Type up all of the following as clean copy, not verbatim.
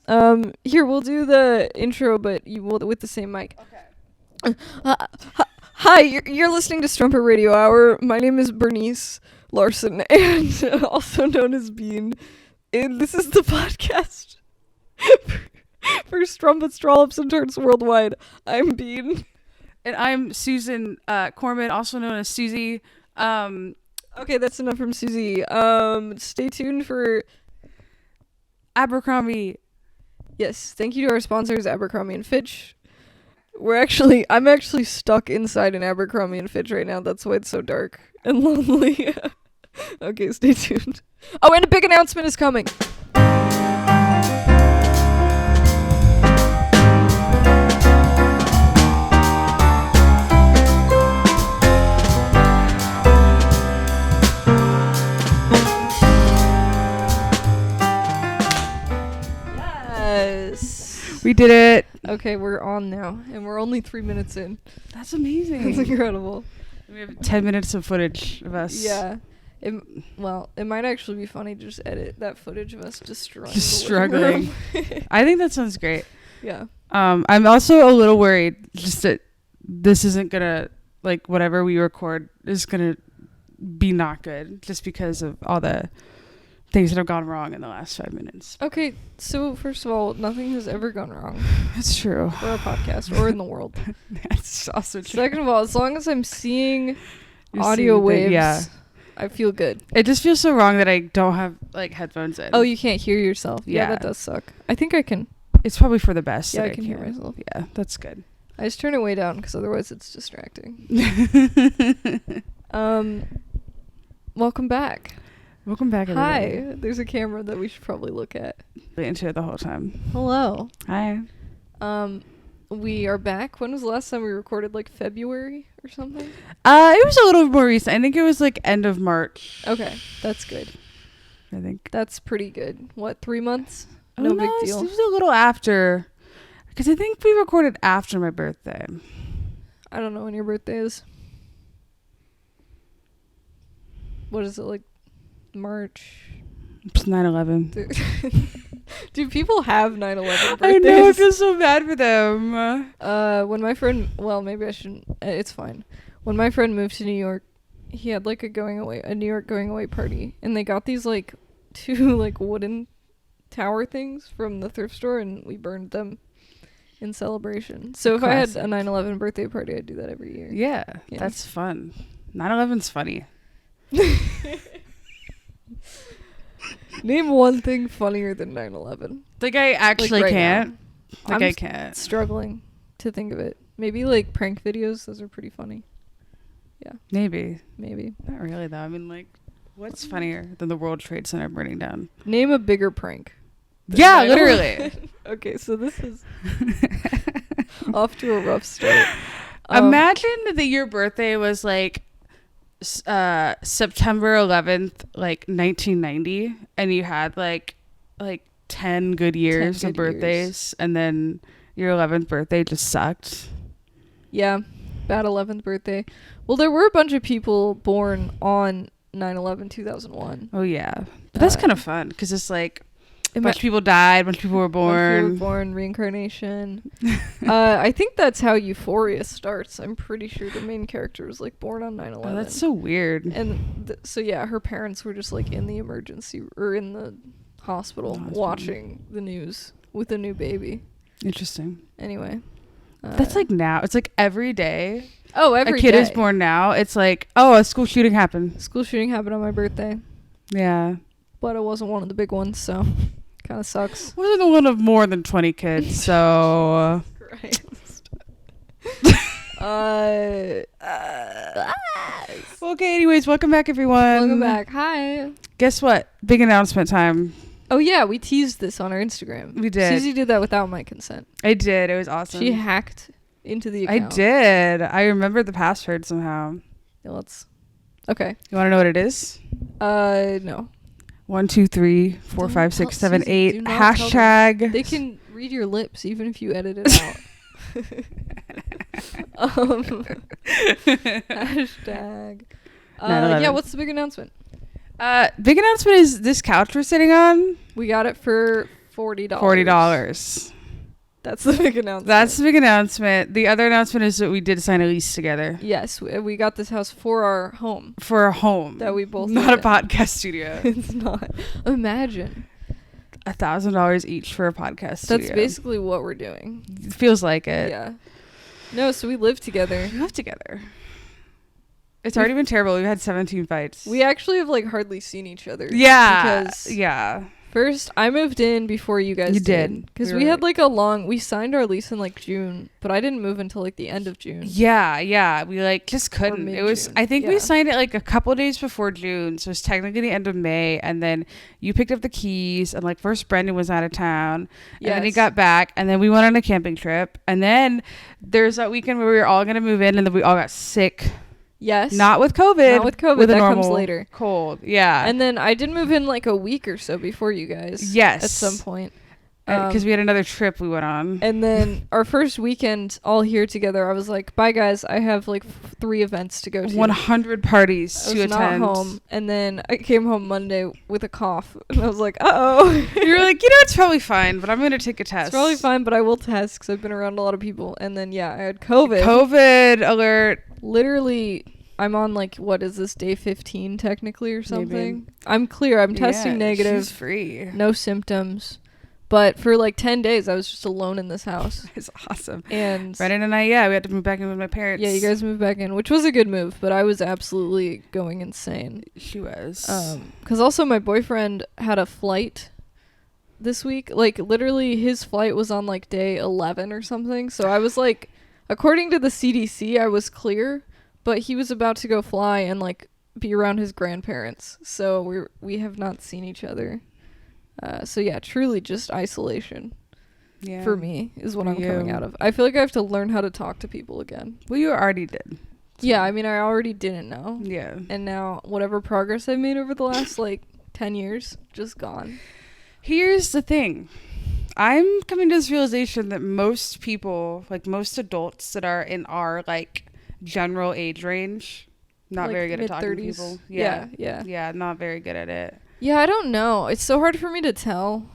Here, we'll do the intro, but you will with the same mic. Okay. Hi, you're listening to Strumpet Radio Hour. My name is Bernice Larson, and also known as Bean. And this is the podcast for Strumpets, Trollops, and Turns Worldwide. I'm Bean. And I'm Susan Corman, also known as Susie. Okay, that's enough from Susie. Stay tuned for Abercrombie. Yes, thank you to our sponsors, Abercrombie and Fitch. I'm actually stuck inside an Abercrombie and Fitch right now. That's why it's so dark and lonely. Okay, stay tuned. Oh, and a big announcement is coming. Yes. We did it. Okay, we're on now, and we're only 3 minutes in. That's amazing. That's incredible. We have 10 minutes of footage of us. Yeah. It might actually be funny to just edit that footage of us just struggling. I think that sounds great. Yeah. I'm also a little worried just that this isn't gonna, like, whatever we record is gonna be not good just because of all the things that have gone wrong in the last 5 minutes. Okay, so first of all, nothing has ever gone wrong. That's true. For our podcast or in the world. That's also true. Second of all, as long as I'm seeing audio waves, I feel good. It just feels so wrong that I don't have, like, headphones in. Oh, you can't hear yourself. Yeah, that does suck. I think I can. It's probably for the best. Yeah, I can hear myself. Yeah, that's good. I just turn it way down because otherwise it's distracting. Welcome back. Welcome back, everybody. Hi. There's a camera that we should probably look at. Into it the whole time. Hello. Hi. We are back. When was the last time we recorded? Like February or something? It was a little more recent. I think it was like end of March. Okay, that's good. I think that's pretty good. What, 3 months? No big deal. It was a little after, because I think we recorded after my birthday. I don't know when your birthday is. What is it, like March? It's 9/11. Do people have 9/11 birthdays? I know, I feel so bad for them. When my friend, well, maybe I shouldn't. It's fine. When my friend moved to New York, he had like a New York going away party, and they got these like 2 like wooden tower things from the thrift store, and we burned them in celebration. So if I had a 9/11 birthday party, I'd do that every year. Yeah. That's fun. 9/11's funny. Name one thing funnier than 9/11. Like, I actually like can't. Now. I can't. Struggling to think of it. Maybe like prank videos. Those are pretty funny. Yeah. Maybe. Not really, though. I mean, like, what's funnier than the World Trade Center burning down? Name a bigger prank. Yeah, literally. Okay, so this is off to a rough start. Imagine that your birthday was like September 11th, like 1990, and you had like 10 good years of birthdays, and then your 11th birthday just sucked. Yeah, bad 11th birthday. Well, there were a bunch of people born on 9/11/2001. Oh yeah, but that's kind of fun because it's like a bunch of people died, a bunch of people were born. Reincarnation. I think that's how Euphoria starts. I'm pretty sure the main character was like born on 9/11. Oh, that's so weird. And so yeah, her parents were just like in the emergency or in the hospital watching the news with a new baby. Interesting. Anyway. That's like now. It's like every day. Oh, every day. A kid is born now. It's like, oh, a school shooting happened. School shooting happened on my birthday. Yeah. But it wasn't one of the big ones, so kind of sucks. Wasn't the one of more than 20 kids, so. Christ. Okay, anyways, welcome back, everyone. Welcome back. Hi. Guess what? Big announcement time. Oh, yeah, we teased this on our Instagram. We did. Susie did that without my consent. I did. It was awesome. She hacked into the account. I did. I remembered the password somehow. Yeah, okay. You want to know what it is? No. 1, 2, 3, 4, 5, 6, 7, 8. Hashtag. They can read your lips even if you edit it out. Hashtag. Yeah, what's the big announcement? Big announcement is this couch we're sitting on. We got it for $40. $40. That's the big announcement. That's the big announcement. The other announcement is that we did sign a lease together. Yes, we got this house for our home. For a home. That we both Not a live in. podcast studio. It's not. Imagine. $1,000 each for a podcast studio. That's basically what we're doing. It feels like it. Yeah. No, so we live together. We live together. It's already been terrible. We've had 17 fights. We actually have like hardly seen each other. Yeah. Because Yeah. first I moved in before you guys You did. Because We we were- had like we signed our lease in like June, but I didn't move until like the end of June. Yeah. We like just couldn't. It was, mid-June. I think Yeah. we signed it like a couple days before June. So it's technically the end of May. And then you picked up the keys. And like first Brendan was out of town. And then he Yes. got back. And then we went on a camping trip. And then there's that weekend where we were all going to move in. And then we all got sick. Yes. Not with COVID. Not with COVID. With a That comes normal later. cold. Yeah. And then I did move in like a week or so before you guys. Yes. At some point. Because we had another trip we went on. And then our first weekend all here together, I was like, bye guys, I have like 3 events to go to. 100 parties I to was not attend. home. And then I came home Monday with a cough. And I was like, uh-oh. You were like, it's probably fine, but I'm going to take a test. It's probably fine, but I will test because I've been around a lot of people. And then, yeah, I had COVID. COVID alert. Literally, I'm on like, what is this, day 15 technically or something? Maybe. I'm clear. I'm testing Yeah, negative. She's free. No symptoms. But for like 10 days, I was just alone in this house. It's awesome. And Brendan and I, we had to move back in with my parents. yeah, you guys moved back in, which was a good move, but I was absolutely going insane. She was. Because also my boyfriend had a flight this week. Like, literally, his flight was on like day 11 or something. So I was like, according to the CDC, I was clear, but he was about to go fly and like be around his grandparents. So we have not seen each other. So yeah, truly just isolation yeah. for me is what For I'm coming you. out of. I feel like I have to learn how to talk to people again. Well, you already did. So- Yeah, I mean, I already didn't know. Yeah. And now whatever progress I've made over the last like 10 years, just gone. Here's the thing. I'm coming to this realization that most people, like most adults that are in our like general age range, not Like very good at talking to mid-30s. people. Yeah. Yeah, not very good at it. Yeah, I don't know. It's so hard for me to tell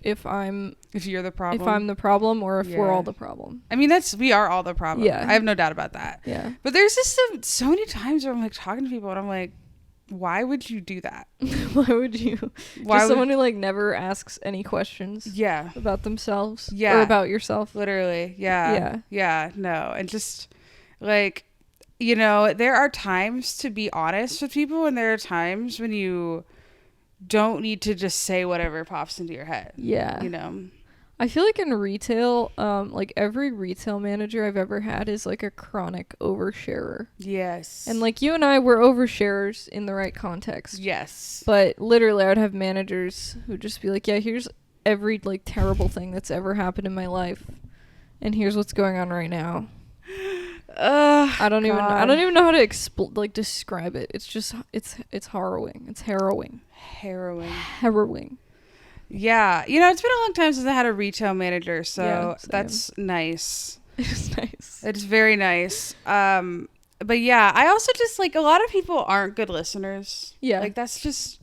if I'm If you're the problem. if I'm the problem or if we're Yeah. all the problem. I mean, we are all the problem. Yeah. I have no doubt about that. Yeah. But there's just so many times where I'm like talking to people and I'm like, why would you do that? Why would you? Why Just would, someone who like never asks any questions yeah, about themselves Yeah. or about yourself. literally. Yeah. Yeah. Yeah. No. And just like, there are times to be honest with people and there are times when you don't need to just say whatever pops into your head. Yeah. I feel like in retail, like every retail manager I've ever had is like a chronic oversharer. Yes. And like you and I were oversharers in the right context. yes. But literally I would have managers who'd just be like, yeah, here's every like terrible thing that's ever happened in my life. And here's what's going on right now. I don't even know how to describe it. It's just it's harrowing. It's harrowing. Harrowing. Yeah. It's been a long time since I had a retail manager, so Yeah, same. that's nice. It's nice. It's very nice. But yeah, I also just like a lot of people aren't good listeners. Yeah. Like that's just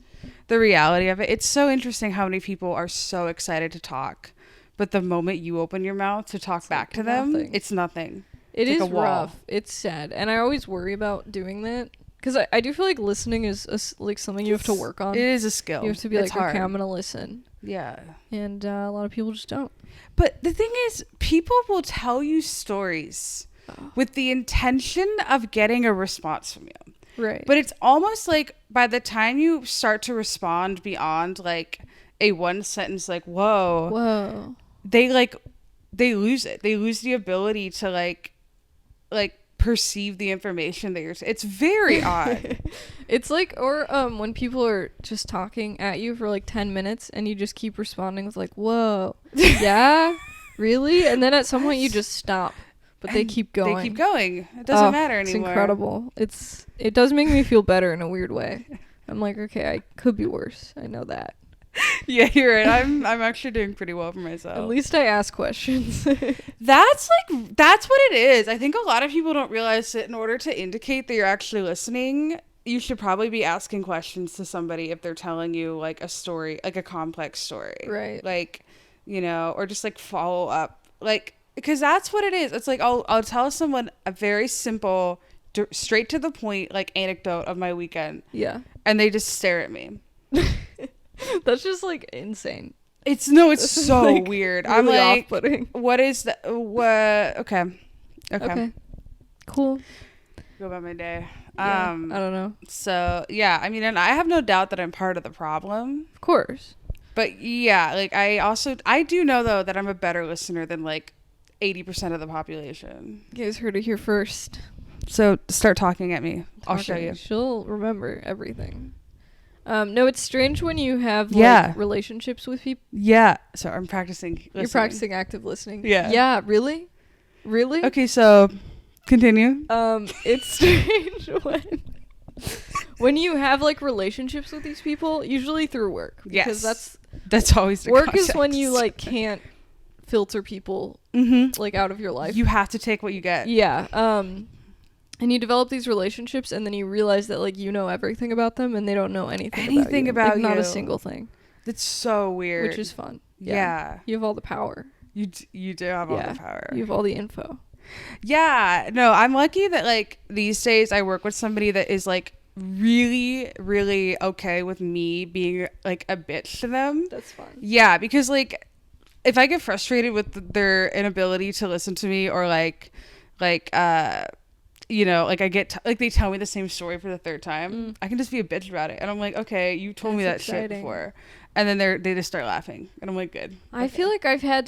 the reality of it. It's so interesting how many people are so excited to talk, but the moment you open your mouth to talk back like to them, nothing. it's nothing. It It's is like a wall. rough. It's sad. And I always worry about doing that. Because I do feel like listening is like something you have to work on. It is a skill. You have to be It's like, okay, hard. I'm going to listen. Yeah. And a lot of people just don't. But the thing is, people will tell you stories with the intention of getting a response from you. Right. But it's almost like by the time you start to respond beyond like a one sentence, like, whoa, they lose it. They lose the ability to like perceive the information that you're it's very odd. It's like, or when people are just talking at you for like 10 minutes and you just keep responding with like, whoa, yeah, really? And then at some point you just stop, but they And keep going. They keep going. It doesn't matter It's anymore. incredible. It does make me feel better in a weird way. I'm like, okay, I could be worse. I know that. Yeah, you're right. I'm actually doing pretty well for myself. At least I ask questions. That's what it is. I think a lot of people don't realize that in order to indicate that you're actually listening, you should probably be asking questions to somebody if they're telling you like a story, like a complex story. Right. Like, or just like follow up. Like, because that's what it is. It's like I'll tell someone a very simple, straight to the point, like anecdote of my weekend. Yeah. And they just stare at me. That's just like insane. It's so like, weird. Really I'm like, off-putting. what is that? What? Okay. Cool. Go about my day. Yeah, I don't know. So yeah, I mean, and I have no doubt that I'm part of the problem. Of course. But yeah, like I do know though that I'm a better listener than like 80% of the population. You guys heard it here first. So start talking at me. I'll show Okay, you. She'll remember everything. No, it's strange when you have like Yeah. relationships with people. Yeah. So I'm practicing listening. You're practicing active listening. Yeah. Yeah, really? Really? Okay, so continue. It's strange when you have like relationships with these people, usually through work. Because Yes. That's always the work is when context. you like can't filter people like out of your life. You have to take what you get. Yeah. And you develop these relationships, and then you realize that like you know everything about them, and they don't know anything about you. Like, not a single thing. That's so weird. Which is fun. Yeah. You have all the power. You do have all the power. You have all the info. Yeah. No, I'm lucky that like these days I work with somebody that is like really, really okay with me being like a bitch to them. That's fun. Yeah, because like if I get frustrated with their inability to listen to me or like like I get like they tell me the same story for the third time, I can just be a bitch about it, and I'm like, okay, you told me that exciting. shit before, and then they just start laughing, and I'm like, good. I feel like I've had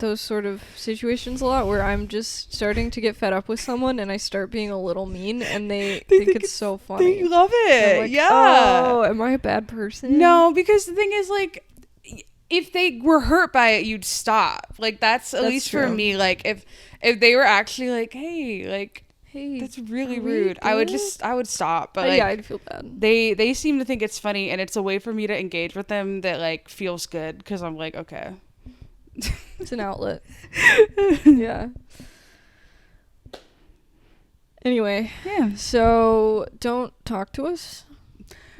those sort of situations a lot where I'm just starting to get fed up with someone, and I start being a little mean, and they think it's so funny. They love it. Like, yeah. Oh, am I a bad person? No, because the thing is like, if they were hurt by it, you'd stop. Like that's at least true. for me. Like if they were actually like, hey, like. Hey, that's really are we rude. I would good? stop. But like, yeah, I'd feel bad. they seem to think it's funny, and it's a way for me to engage with them that like feels good because I'm like, okay, it's an outlet. Yeah. Anyway, yeah. So don't talk to us.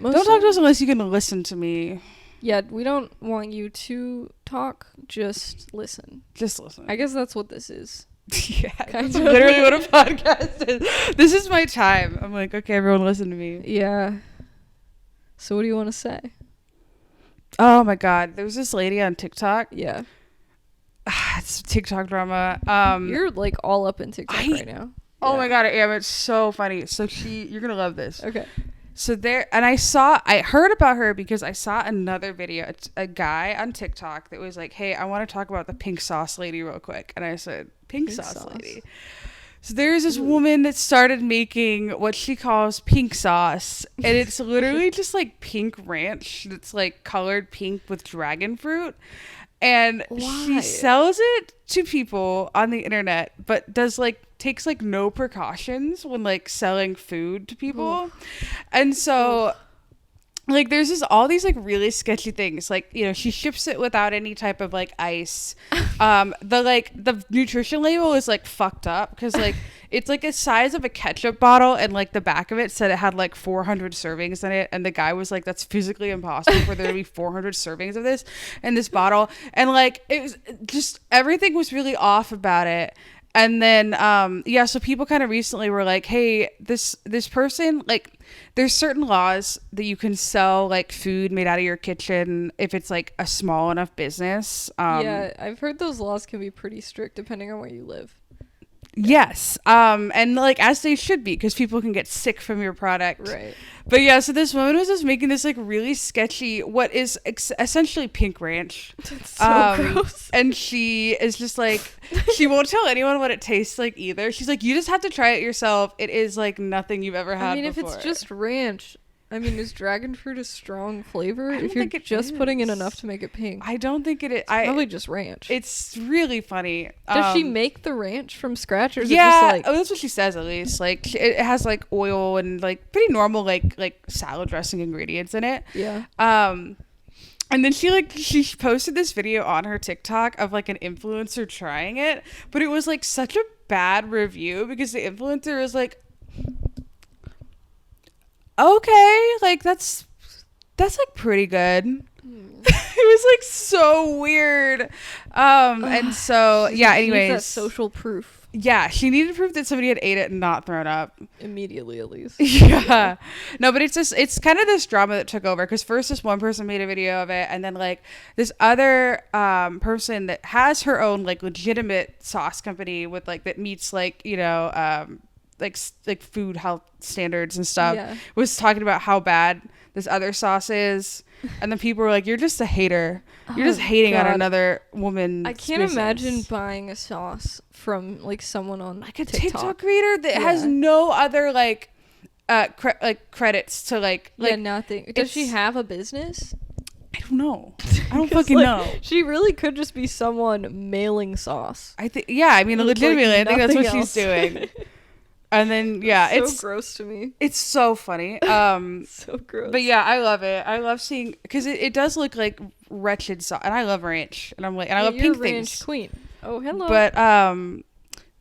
Don't talk to us unless you can listen to me. Yeah, we don't want you to talk. Just listen. Just listen. I guess that's what this is. Yeah, that's literally what a podcast is. This is my time. I'm like, okay, everyone listen to me. Yeah. So what do you want to say? Oh my god, there was this lady on TikTok. Yeah. It's TikTok drama. You're like all up in TikTok right now. Oh my god, I am. It's so funny. So you're gonna love this. Okay. So I heard about her because I saw another video. It's a guy on TikTok that was like, hey, I want to talk about the pink sauce lady real quick. And I said, pink sauce lady. So there's this woman that started making what she calls pink sauce. And it's literally just like pink ranch that's like colored pink with dragon fruit. And she sells it to people on the internet, but takes like no precautions when like selling food to people. And so like there's all these like really sketchy things. Like, she ships it without any type of like ice. The nutrition label is like fucked up because like it's like a size of a ketchup bottle, and like the back of it said it had like 400 servings in it, and the guy was like, that's physically impossible for there to be 400 servings of this in this bottle. And like it was just, everything was really off about it. And then so people kind of recently were like, hey, this person, like there's certain laws that you can sell like food made out of your kitchen if it's like a small enough business. Yeah, I've heard those laws can be pretty strict depending on where you live. Yes. And like as they should be, because people can get sick from your product. Right. But yeah, so this woman was just making this like really sketchy, what is essentially pink ranch. That's so gross. And she is just like, she won't tell anyone what it tastes like either. She's like, you just have to try it yourself. It is like nothing you've ever had before. If it's just ranch, is dragon fruit a strong flavor? I don't if you're think it just is. putting in enough to make it pink. I don't think it is. It's probably just ranch. It's really funny. Does she make the ranch from scratch, or is it just like... that's what she says at least. Like it has like oil and like pretty normal like salad dressing ingredients in it. Yeah. And then she posted this video on her TikTok of like an influencer trying it, but it was like such a bad review because the influencer was like, okay, like that's like pretty good. It was like so weird. And so yeah, She needs anyways, that social proof yeah, she needed proof that somebody had ate it and not thrown up. immediately, at least. Yeah. No, but it's kind of this drama that took over, because first this one person made a video of it, and then like this other person that has her own like legitimate sauce company with like that meets like, you know, like food health standards and stuff, Yeah. was talking about how bad this other sauce is, and then people were like, you're just a hater, you're just hating on God. another woman. I can't imagine buying a sauce from like someone on like a TikTok. TikTok creator that has no other like credits to like Nothing. Does she have a business? I don't know. I don't 'Cause, fucking like, know. She really could just be someone mailing sauce. I think, yeah, I mean, Like, legitimately, I think that's what nothing she's else. doing. And then yeah, so it's gross to me. it's so funny. So gross. But yeah, I love it. I love seeing, because it does look like wretched sauce, and I love ranch, and I'm like, and I love you're pink a ranch things. queen. Oh, hello. But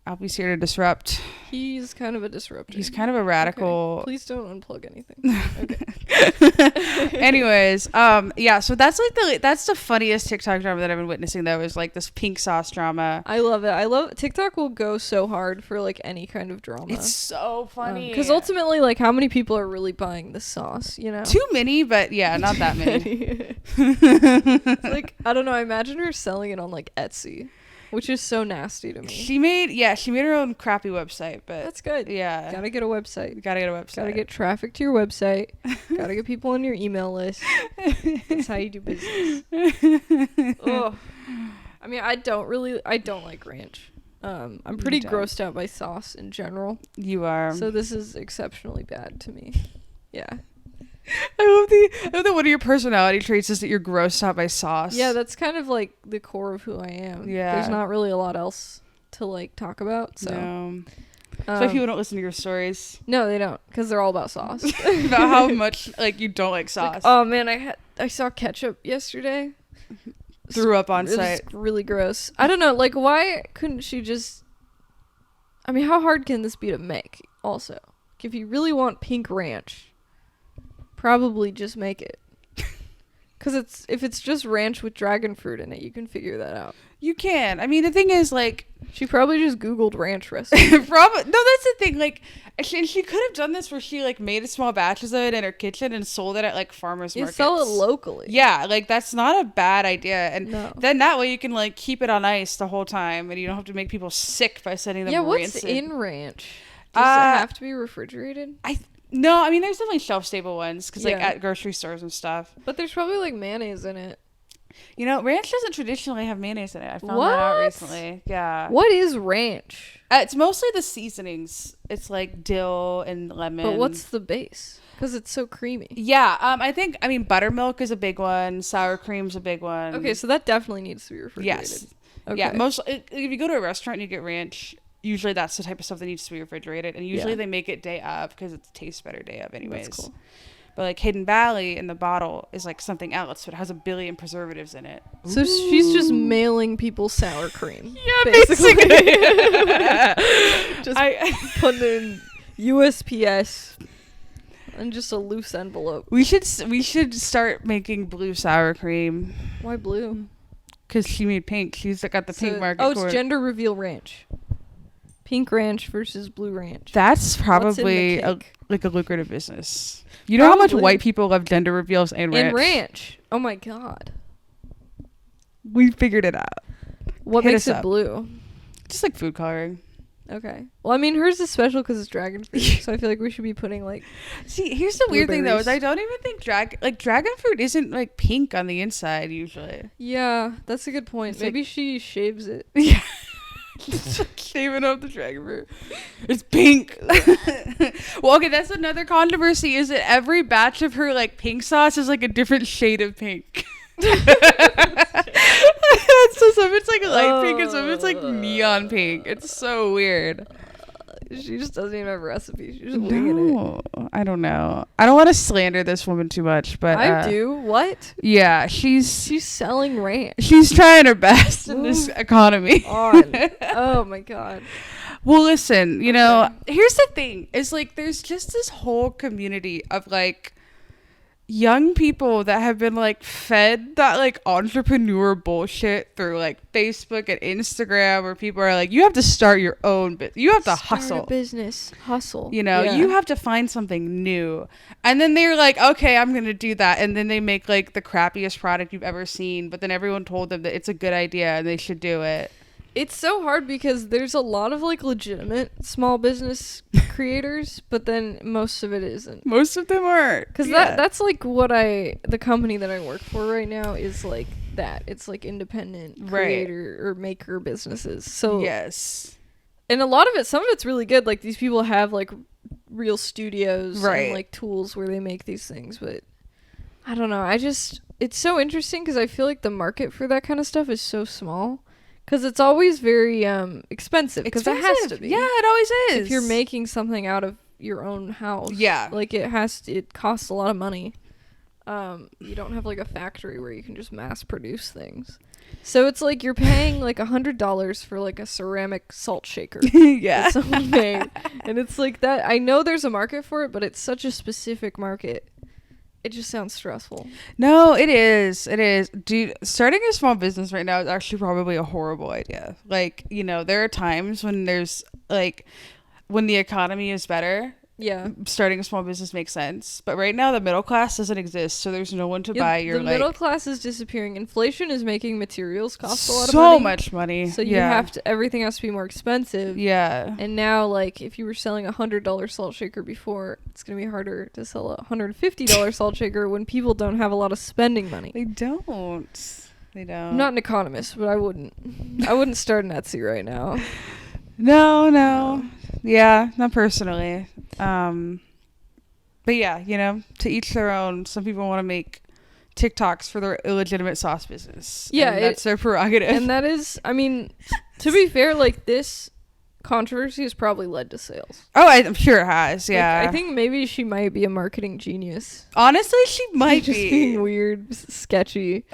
Albie's here to disrupt. He's kind of a disruptor. He's kind of a radical. Okay. Please don't unplug anything. Okay. Anyways, yeah, so that's the funniest TikTok drama that I've been witnessing, though, is like this pink sauce drama. I love it. TikTok will go so hard for like any kind of drama. It's so funny. Because ultimately, like, how many people are really buying the sauce, you know? Too many, but yeah, not that many. It's like, I don't know, I imagine her selling it on like Etsy, which is so nasty to me. She made her own crappy website, but That's good. yeah, Gotta get a website. gotta get a website. Gotta get traffic to your website. Gotta get people on your email list. That's how you do business. Ugh. I mean, I don't like ranch. I'm pretty don't. grossed out by sauce in general. You are. So this is exceptionally bad to me. Yeah. I love that one of your personality traits is that you're grossed out by sauce. Yeah, that's kind of like the core of who I am. Yeah. There's not really a lot else to like talk about. So No. So people don't listen to your stories no, they don't, because they're all about sauce. about how much like you don't like sauce. Like, oh man, I saw ketchup yesterday. Threw up on It was site. really gross. I don't know, like, why couldn't she just, I mean, how hard can this be to make also? If you really want pink ranch, probably just make it. Because if it's just ranch with dragon fruit in it, you can figure that out. You can. I mean, the thing is, like, She probably just Googled ranch recipe. probably no. That's the thing. Like, she could have done this where she like made small batches of it in her kitchen and sold it at like farmers You markets. sell it locally. Yeah, like that's not a bad idea, and No. then that way you can like keep it on ice the whole time, and you don't have to make people sick by sending them. Yeah, what's rancid. in ranch? Does it have to be refrigerated? No, I mean there's definitely shelf stable ones because like Yeah. at grocery stores and stuff. But there's probably like mayonnaise in it. You know, ranch doesn't traditionally have mayonnaise in it. I found that What? out recently. Yeah. What is ranch? It's mostly the seasonings. It's like dill and lemon. But what's the base? Because it's so creamy. Yeah, I mean buttermilk is a big one. Sour cream's a big one. Okay, so that definitely needs to be refrigerated. yes. Okay. Yeah, if you go to a restaurant and you get ranch, usually that's the type of stuff that needs to be refrigerated, and usually Yeah. they make it day of because it tastes better day of anyways. That's cool. But like Hidden Valley in the bottle is like something else, but it has a billion preservatives in it. So she's just mailing people sour cream. Yeah, basically. basically. Just putting in USPS and just a loose envelope. we should start making blue sour cream Why blue? because she made pink. She's got the pink market. Oh, it's for- gender reveal ranch. Pink ranch versus blue ranch. That's What's in the probably cake? like a lucrative business. You know how much Probably. white people love gender reveals and ranch? And ranch. Oh my god. We figured it out. What Hit makes us it up. blue? Just like food coloring. Okay. Well, I mean, hers is special because it's dragon fruit, so I feel like we should be putting like. See, here's the weird thing though, is Blueberries. I don't even think dragon fruit isn't like pink on the inside usually. Yeah, that's a good point. It's like- Maybe she shaves it. Yeah. Just like shaving off the dragon fruit. It's pink. Well, okay, that's another controversy, is that every batch of her like pink sauce is like a different shade of pink. So some it's like light pink and some it's like neon pink. It's so weird. She just doesn't even have a recipe. She's just winging it. No, I don't know. I don't want to slander this woman too much, but I do. What? Yeah, she's She's selling ranch. trying her best in this economy. On. Oh my god. Well, listen, you know, here's the thing. It's like there's just this whole community of like young people that have been like fed that like entrepreneur bullshit through like Facebook and Instagram, where people are like, you have to start your own you have to hustle. A business. Hustle. You know, you have to find something new. And then they're like, okay, I'm going to do that. And then they make like the crappiest product you've ever seen. But then everyone told them that it's a good idea and they should do it. It's so hard because there's a lot of like legitimate small business creators, but then most of it isn't. Most of them are. Because that's like the company that I work for right now is like that. It's like independent creator or maker businesses. So yes. And a lot of it, some of it's really good. Like these people have like real studios and like tools where they make these things. But I don't know. It's so interesting because I feel like the market for that kind of stuff is so small. Because it's always very expensive. Because it has to be. Yeah, it always is. If you're making something out of your own house. Yeah. Like it costs a lot of money. You don't have like a factory where you can just mass produce things. So it's like you're paying like $100 for like a ceramic salt shaker. Yeah. That someone made. And it's like that. I know there's a market for it, but it's such a specific market. It just sounds stressful. No, it is. It is. Dude, starting a small business right now is actually probably a horrible idea. Like, you know, there are times when there's like when the economy is better. Yeah. Starting a small business makes sense. But right now the middle class doesn't exist, so there's no one to buy your the middle class is disappearing. Inflation is making materials cost a lot of So money. much money. So you have to everything has to be more expensive. Yeah. And now like if you were selling $100 salt shaker before, it's going to be harder to sell a $150 salt shaker when people don't have a lot of spending money. They don't. I'm not an economist, but I wouldn't start an Etsy right now. No. Yeah, not personally. But yeah, you know, to each their own. Some people want to make TikToks for their illegitimate sauce business. Yeah, and that's their prerogative. And that is, I mean, to be fair, like this controversy has probably led to sales. Oh, I'm sure it has. Yeah, like, I think maybe she might be a marketing genius. Honestly, she might just be being weird, sketchy.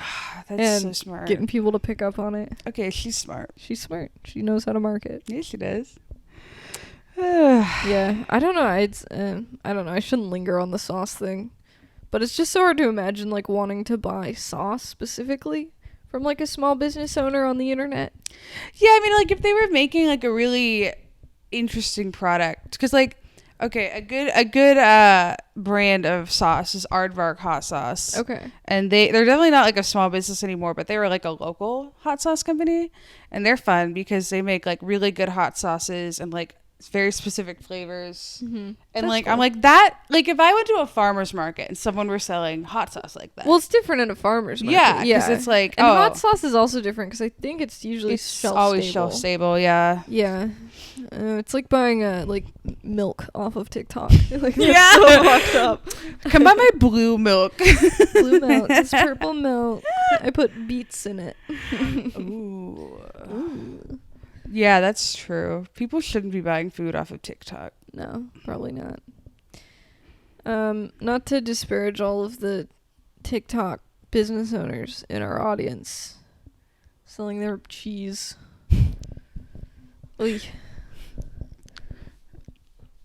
That's and so smart. Getting people to pick up on it. Okay, she's smart. She's smart. She knows how to market. Yeah, she does. Yeah, I don't know. I don't know. I shouldn't linger on the sauce thing, but it's just so hard to imagine like wanting to buy sauce specifically from like a small business owner on the internet. Yeah, I mean, like if they were making like a really interesting product, because like, okay, a good brand of sauce is Aardvark hot sauce. Okay, and they're definitely not like a small business anymore, but they were like a local hot sauce company, and they're fun because they make like really good hot sauces and like very specific flavors. Mm-hmm. And That's like cool. I'm like that, like if I went to a farmer's market and someone were selling hot sauce like that, well, it's different at a farmer's market. yeah, because it's like and hot sauce is also different because I think it's usually always shelf shelf stable. Yeah, it's like buying like milk off of TikTok. Like, yeah, so fucked up. Come buy my blue milk. Blue milk, this purple milk. I put beets in it. Ooh. Yeah, that's true. People shouldn't be buying food off of TikTok. No, probably not. Not to disparage all of the TikTok business owners in our audience selling their cheese. Oy.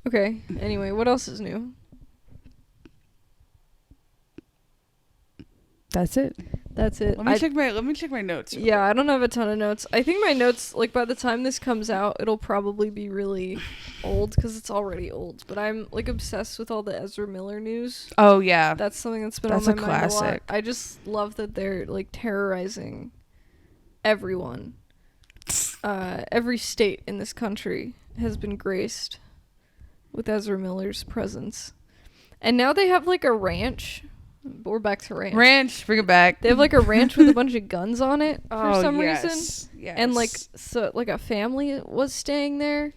Okay, anyway, what else is new? That's it. That's it. Let me check my notes. Yeah, I don't have a ton of notes. I think my notes, like by the time this comes out, it'll probably be really old because it's already old. But I'm like obsessed with all the Ezra Miller news. Oh yeah, That's something that's been That's on my a mind a lot. classic. I just love that they're like terrorizing everyone. Every state in this country has been graced with Ezra Miller's presence, and now they have like a ranch. We're back to ranch. Bring it back. They have like a ranch with a bunch of guns on it for some reason. Yes. And like like a family was staying there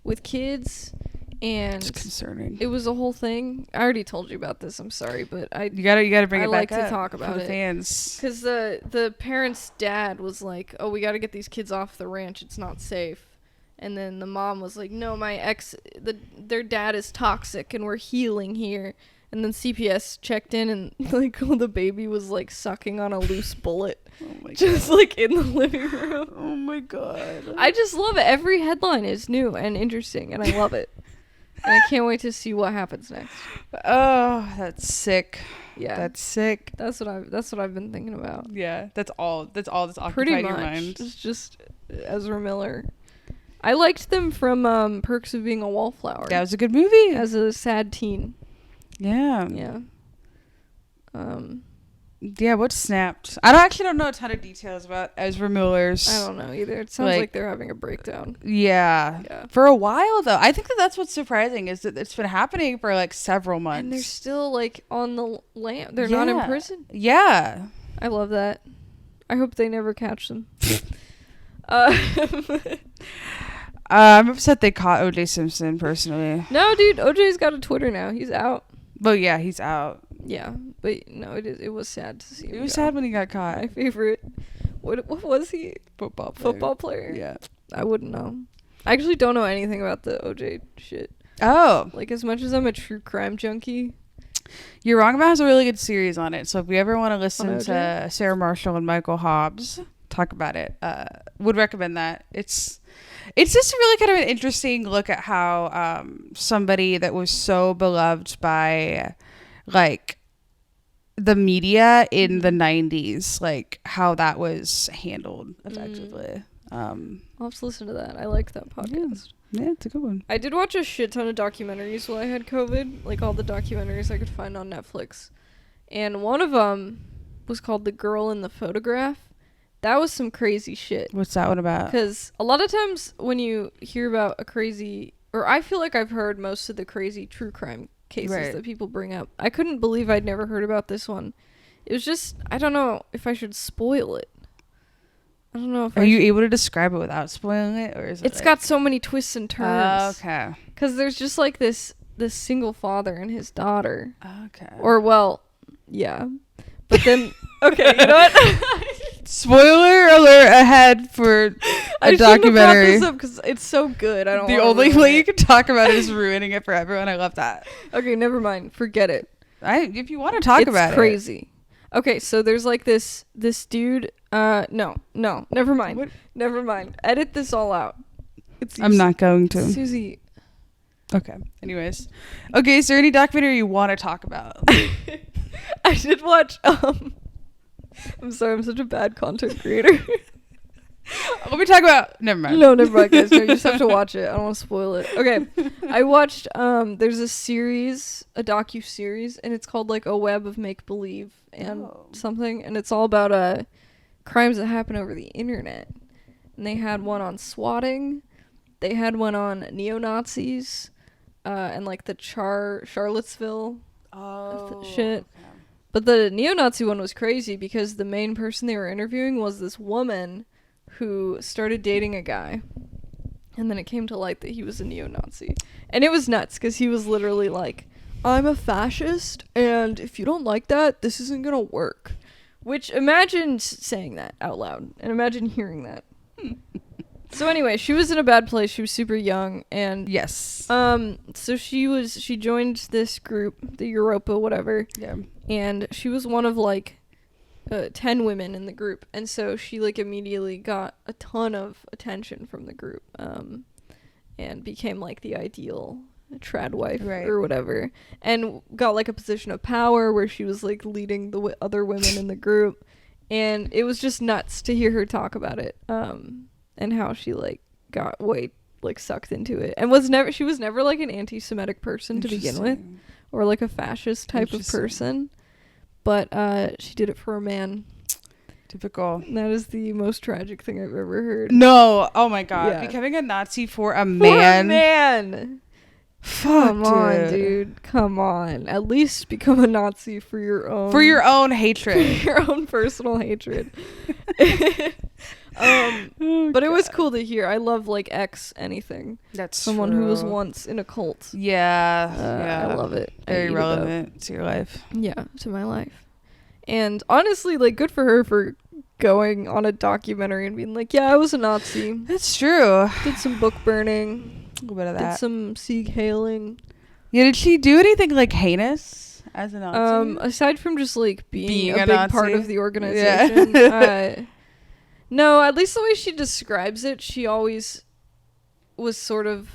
with kids, and it's concerning. it was a whole thing. I already told you about this. I'm sorry, but You gotta bring I it like back to up talk for about the it. fans. because the parents' dad was like, "Oh, we got to get these kids off the ranch. It's not safe." And then the mom was like, "No, their dad is toxic, and we're healing here." And then CPS checked in and like the baby was like sucking on a loose bullet. Oh my Just like in the living room. Oh my god. I just love it. Every headline is new and interesting and I love it. And I can't wait to see what happens next. Oh, that's sick. Yeah. That's sick. That's what I've been thinking about. Yeah, that's all that's occupied Pretty your much. mind. It's just Ezra Miller. I liked them from Perks of Being a Wallflower. That was a good movie. As a sad teen. Yeah. Yeah. Yeah, what snapped? I don't know a ton of details about Ezra Miller's. I don't know either. It sounds like they're having a breakdown. Yeah. Yeah. For a while though. I think that's what's surprising is that it's been happening for like several months. And they're still like on the lam. They're not in prison. Yeah. I love that. I hope they never catch them. I'm upset they caught O.J. Simpson personally. No, dude, OJ's got a Twitter now. He's out. But yeah, he's out. Yeah, but no, it was sad to see him It was go. sad when he got caught. My favorite. What was he? Football player. Yeah. I wouldn't know. I actually don't know anything about the OJ shit. Oh. Like, as much as I'm a true crime junkie. You're Wrong About has a really good series on it. So if you ever want to listen On to Sarah Marshall and Michael Hobbs talk about it, would recommend that. It's just really kind of an interesting look at how somebody that was so beloved by like the media in the 90s, like how that was handled effectively. I'll have to listen to that. I like that podcast. Yeah, it's a good one. I did watch a shit ton of documentaries while I had COVID, like all the documentaries I could find on Netflix. And one of them was called The Girl in the Photograph. That was some crazy shit. What's that one about? Because a lot of times when you hear about a crazy, or I feel like I've heard most of the crazy true crime cases that people bring up. I couldn't believe I'd never heard about this one. It was just, I don't know if I should spoil it. I don't know if Are you able to describe it without spoiling it, or is it? It's got so many twists and turns. Okay. Because there's just like this single father and his daughter. Okay. Or well, yeah. But then, okay, you know what? Spoiler alert ahead for a documentary. Because it's so good. I don't. The only way you can talk about it is ruining it for everyone. I love that. Okay, never mind. Forget it. If you want to talk about it, it's crazy. Okay, so there's like this dude. No, never mind. What? Never mind. Edit this all out. I'm not going to. Susie. Okay. Anyways, okay. Is there any documentary you want to talk about? I did watch. I'm sorry, I'm such a bad content creator. Let me talk about. Never mind. No, never mind, guys. No, you just have to watch it. I don't want to spoil it. Okay, I watched. There's a series, a docu-series, and it's called like A Web of Make Believe and something, and it's all about crimes that happen over the internet. And they had one on swatting, they had one on neo-Nazis, and like the Charlottesville shit. Okay. But the neo-Nazi one was crazy because the main person they were interviewing was this woman who started dating a guy. And then it came to light that he was a neo-Nazi. And it was nuts because he was literally like, I'm a fascist, and if you don't like that, this isn't going to work. Which, imagine saying that out loud. And imagine hearing that. So anyway, she was in a bad place. She was super young, and yes. So she joined this group, the Europa, whatever. Yeah. And she was one of like 10 women in the group, and so she like immediately got a ton of attention from the group, and became like the ideal trad wife or whatever, and got like a position of power where she was like leading the other women in the group, and it was just nuts to hear her talk about it, and how she like got way like sucked into it, and she was never like an anti-Semitic person to begin with, or like a fascist type of person. But she did it for a man. Typical. That is the most tragic thing I've ever heard. No. Oh my god. Yeah. Becoming a Nazi for a man. For a man. Come on, dude. Come on. At least become a Nazi for your own. For your own hatred. For your own personal hatred. But it was cool to hear. I love like anything. That's someone who was once in a cult. Yeah. I love it. Very relevant to your life. Yeah, to my life. And honestly, like, good for her for going on a documentary and being like, yeah, I was a Nazi. That's true. Did some book burning. A little bit of that. Did some Sieg hailing. Yeah, did she do anything like heinous as a Nazi? Aside from just like being Being a a big part Nazi? of the organization, no, at least the way she describes it, she always was sort of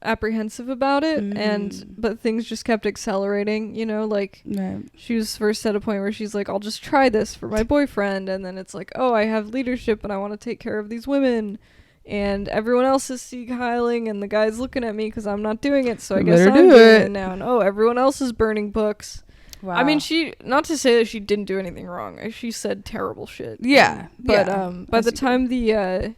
apprehensive about it, but things just kept accelerating, you know, like Right. she was first at a point where she's like, I'll just try this for my boyfriend, and then it's like, oh, I have leadership and I want to take care of these women, and everyone else is sieg-heiling, and the guy's looking at me because I'm not doing it, so I guess Better I'm do doing it. it now, and oh, everyone else is burning books. Wow. I mean, she, not to say that she didn't do anything wrong, she said terrible shit. Yeah, But yeah, by as the you time the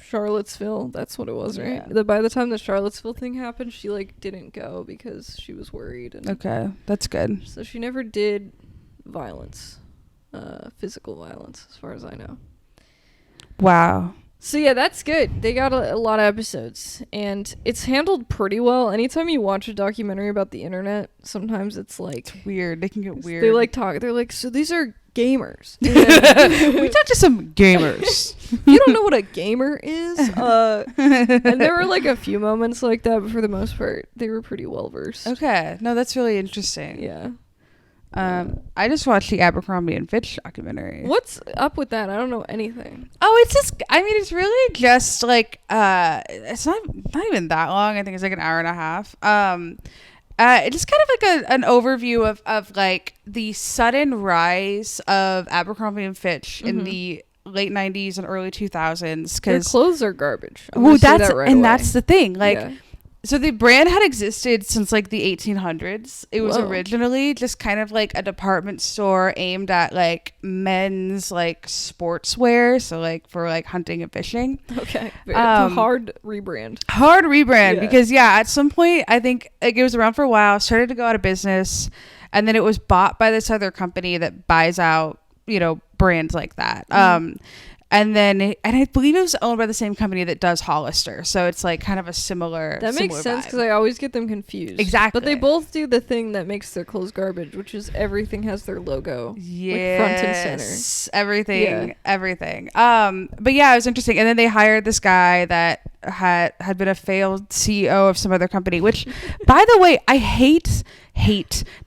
Charlottesville, that's what it was, right? Yeah. By the time the Charlottesville thing happened, she like didn't go because she was worried, and Okay, that's good. so she never did violence, physical violence, as far as I know. Wow. So yeah, that's good. They got a lot of episodes, and it's handled pretty well. Anytime you watch a documentary about the internet, sometimes it's like Weird. They can get weird. they like talk. They're like, so these are gamers. And then- we talked to some gamers. you don't know what a gamer is, and there were like a few moments like that, but for the most part, they were pretty well versed. Okay. No, that's really interesting. Yeah. I just watched the Abercrombie and Fitch documentary. What's up with that? I don't know anything. Oh, it's just, I mean, it's really just like, it's not even that long. I think it's like an hour and a half. It's just kind of like an overview of like the sudden rise of Abercrombie and Fitch in the late 90s and early 2000s. Their Because, clothes are garbage. I'm well, gonna say that's, that right and away. that's the thing. Like, Yeah. so the brand had existed since like the 1800s. It was Whoa. originally just kind of like a department store aimed at like men's like sportswear, so like for like hunting and fishing. Okay. Um, Hard rebrand. Hard rebrand Yeah. because at some point I think like it was around for a while, started to go out of business, and then it was bought by this other company that buys out, you know, brands like that. And I believe it was owned by the same company that does Hollister. So it's like kind of a similar. That makes similar sense vibe. because I always get them confused. Exactly. But they both do the thing that makes their clothes garbage, which is everything has their logo. Yes, Like front and center. everything. But yeah, it was interesting. And then they hired this guy that had been a failed CEO of some other company, which, by the way, I hate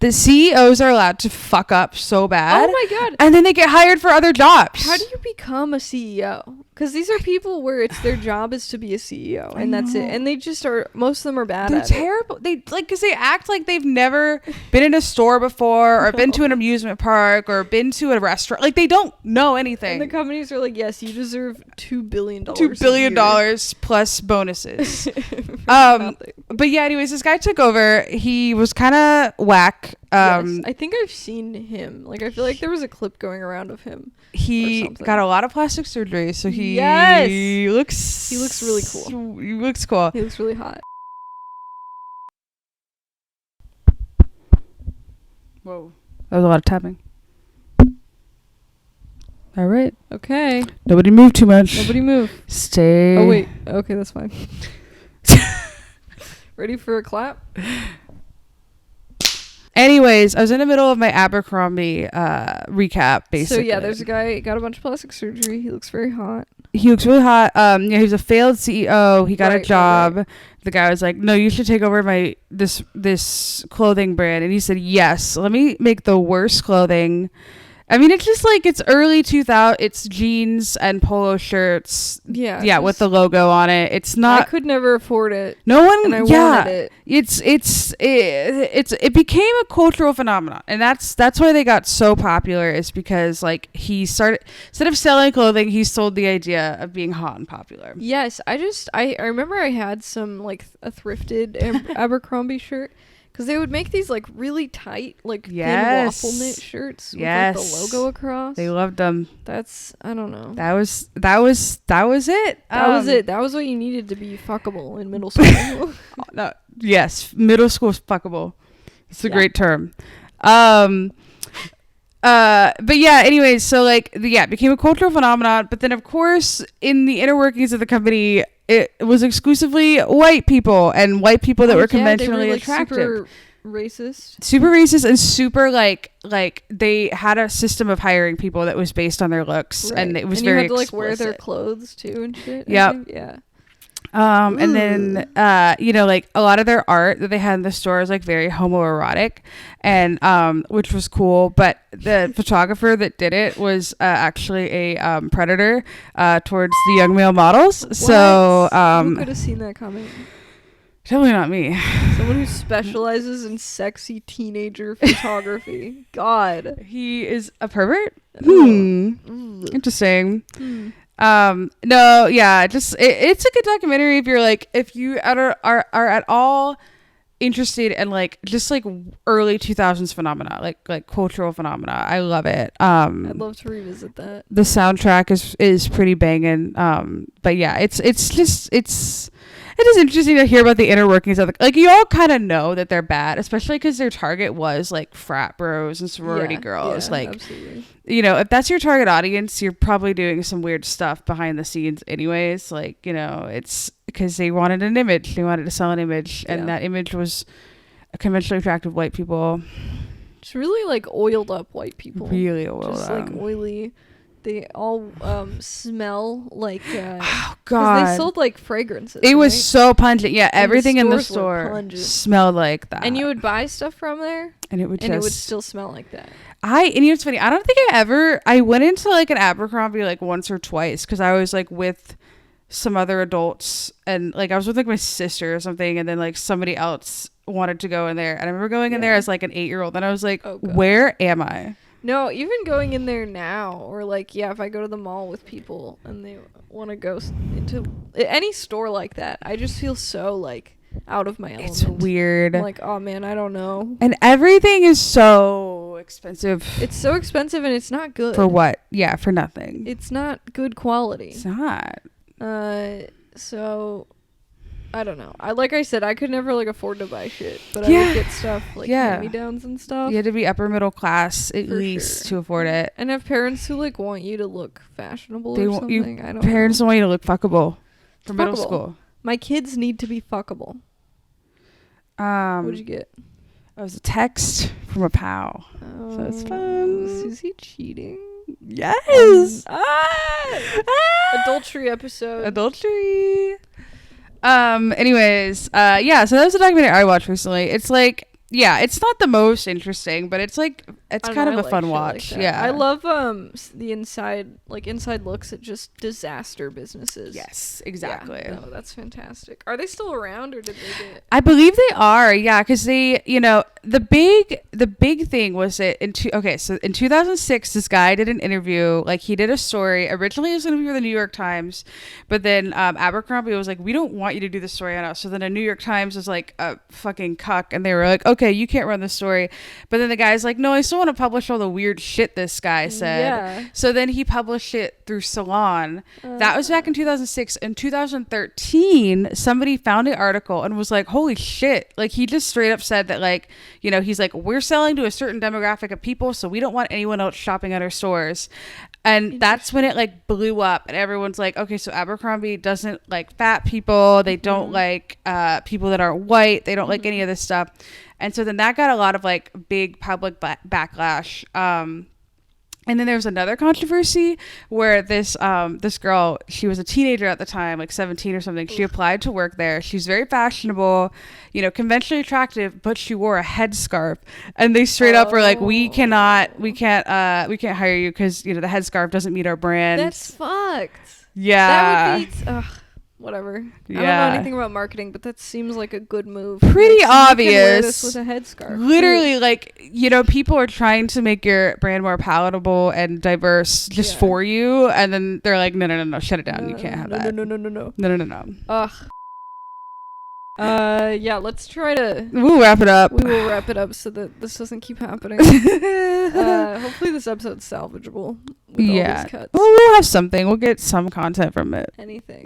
that CEOs are allowed to fuck up so bad. Oh my God. And then they get hired for other jobs. How do you become a CEO? Because these are people where it's their job is to be a CEO, and that's it. And they just are. Most of them are bad. They're at terrible. They like because they act like they've never been in a store before, or been to an amusement park, or been to a restaurant. Like they don't know it. anything. And the companies are like, yes, you deserve $2 billion. $2 billion plus bonuses. Nothing. But yeah, anyways, this guy took over. He was kind of whack. Yes, I think I've seen him. Like, I feel like there was a clip going around of him. He something. got a lot of plastic surgery, so he He looks really cool. He looks cool. He looks really hot. Whoa, that was a lot of tapping. All right. Okay. Nobody move too much. Nobody move. Stay. Oh, wait. Okay, that's fine. Ready for a clap? Anyways, I was in the middle of my Abercrombie So, recap, basically. yeah, there's a guy, got a bunch of plastic surgery. He looks very hot. He looks really hot. He was a failed CEO. He got a Right, job. right. The guy was like, "No, you should take over this clothing brand." And he said, "Yes, let me make the worst clothing." I mean, it's just like it's early 2000. It's jeans and polo shirts. Yeah. Yeah, with the logo on it. It's I not. could never afford it. No one. And I yeah. wanted it. It became a cultural phenomenon, and that's why they got so popular. Is because like he started, instead of selling clothing, he sold the idea of being hot and popular. Yes, I remember I had some like a thrifted Abercrombie shirt because they would make these like really tight like thin Yes. waffle knit shirts with like Yes. the logo across. They loved them. That's I don't know. That was it. That was it. That was what you needed to be fuckable in middle school. No, yes, middle school is fuckable. It's a Yeah. great term. But yeah, anyways, so like it became a cultural phenomenon, but then of course in the inner workings of the company it was exclusively white people and white people that were conventionally they were, like, attractive. Super racist. Super racist and super like they had a system of hiring people that was based on their looks, and it was and very you had to like wear their explicit. clothes too and shit. I Yep. think. Yeah. And then you know, like a lot of their art that they had in the store is like very homoerotic, and which was cool. But the photographer that did it was actually a predator towards the young male models. What? So Who could have seen that coming? definitely not me. Someone who specializes in sexy teenager photography. God. He is a pervert. Ugh. Interesting. Hmm. No, yeah, just it's a good documentary if you're like, if you are at all interested in like just like early 2000s phenomena, like cultural phenomena. I love it. I'd love to revisit that. The soundtrack is pretty banging. But yeah, it is interesting to hear about the inner workings of like you all kind of know that they're bad, especially because their target was like frat bros and sorority girls. Yeah, like, absolutely. you know, if that's your target audience, you're probably doing some weird stuff behind the scenes anyways. Like, you know, it's because they wanted an image. They wanted to sell an image. And that image was conventionally attractive white people. Just really like oiled up white people. Really oiled just up. like oily. They all smell like oh 'cause god, they sold like fragrances. it was right? so pungent. Yeah, And everything in the stores were store pungent. smelled like that. And you would buy stuff from there, and it would and just it would still smell like that. and you know what's funny? I don't think I went into like an Abercrombie like once or twice because I was like with some other adults, and like I was with like my sister or something, and then like somebody else wanted to go in there, and I remember going in there as like an 8-year-old, and I was like, Oh, God. where am I? No, even going in there now, or like, yeah, if I go to the mall with people and they want to go into any store like that, I just feel so like out of my element. It's weird. I'm like, oh man, I don't know. And everything is so expensive. It's so expensive and it's not good. For what? Yeah, for nothing. It's not good quality. It's not. So I don't know. Like I said, I could never like afford to buy shit, but I Yeah. would get stuff like hand-me-downs and stuff. You had to be upper middle class at For least sure. to afford it. And have parents who like want you to look fashionable They or want you. something. I don't Parents know. don't want you to look fuckable for middle Fuckable. school. My kids need to be fuckable. What'd you get? It was a text from a pal. Oh, So it's fun. Is he cheating? Yes. Adultery episode. Adultery. Anyways, yeah, so that was a documentary I watched recently. It's like, yeah, it's not the most interesting, but it's like, it's I don't kind know, of I a fun like shit like watch. that. Yeah. I love the inside looks at just disaster businesses. Yes, exactly. Yeah, no, that's fantastic. Are they still around or did they get? I believe they are, yeah, because they, you know, the big thing was that in 2006, this guy did an interview, like he did a story. Originally, it was going to be for the New York Times, but then Abercrombie was like, we don't want you to do the story on us. So then the New York Times was like a fucking cuck, and they were like, okay, you can't run the story. But then the guy's like, no, I still want to publish all the weird shit this guy said. Yeah. So then he published it through Salon. That was back in 2006. In 2013, somebody found an article and was like, holy shit. Like, he just straight up said that, like, you know, he's like, we're selling to a certain demographic of people, so we don't want anyone else shopping at our stores. And that's when it like blew up, and everyone's like, okay, so Abercrombie doesn't like fat people. They don't like people that aren't white. They don't like any of this stuff. And so then that got a lot of like big public backlash. And then there was another controversy where this girl, she was a teenager at the time, like 17 or something. She applied to work there. She was very fashionable, you know, conventionally attractive, but she wore a headscarf. And they straight up were like, we can't hire you because, you know, the headscarf doesn't meet our brand. That's fucked. Yeah. That would be whatever. I don't know Yeah. anything about marketing, but that seems like a good move. Pretty Like, you can wear obvious. this with a headscarf. Literally, like, you know, people are trying to make your brand more palatable and diverse just for you, and then they're like, no, shut it down. You can't have that. No. Ugh. Yeah, let's try to. We'll wrap it up. We will wrap it up so that this doesn't keep happening. Hopefully this episode's salvageable. With all these cuts. Well, we'll have something. We'll get some content from it. Anything.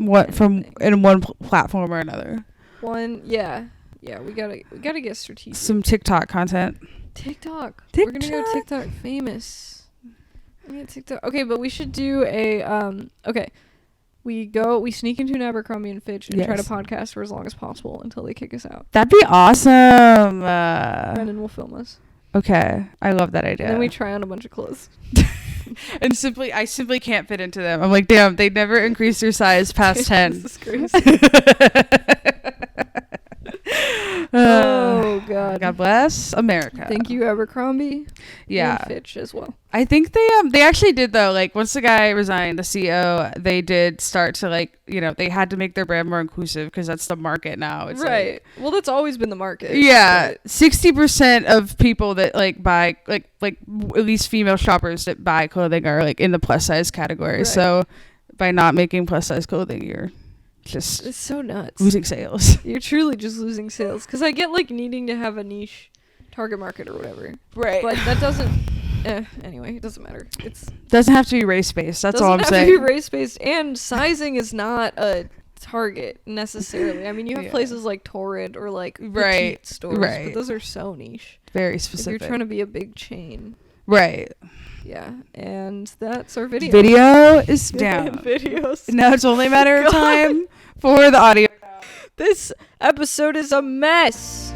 In one platform or another. Yeah. We gotta get strategic. Some TikTok content. TikTok. We're gonna go TikTok famous. TikTok. Okay, but we should do a okay. We sneak into an Abercrombie and Fitch and try to podcast for as long as possible until they kick us out. That'd be awesome. Brendan will film us. Okay, I love that idea. And then we try on a bunch of clothes. and I simply can't fit into them. I'm like, damn, they never increase their size past 10. This is crazy. Oh God. God bless America. Thank you, Abercrombie. Yeah. And Fitch as well. I think they actually did though. Like once the guy resigned, the CEO, they did start to like, you know, they had to make their brand more inclusive because that's the market now. It's right. Like, well, that's always been the market. yeah, 60% of people that like buy like at least female shoppers that buy clothing are like in the plus size category. Right. So by not making plus size clothing, you're just It's so nuts. losing sales. You're truly just losing sales. Because I get like needing to have a niche target market or whatever. Right. But that doesn't. Anyway, it doesn't matter. It's Doesn't have to be race based. That's all I'm doesn't saying. have to be race based, and sizing is not a target necessarily. I mean, you have Yeah. places like Torrid or like Right, petite stores, right. but those are so niche. Very If specific. you're trying to be a big chain, Right. yeah. And that's our video. Video is down. Videos. Now it's only a matter of God. time for the audio. This episode is a mess.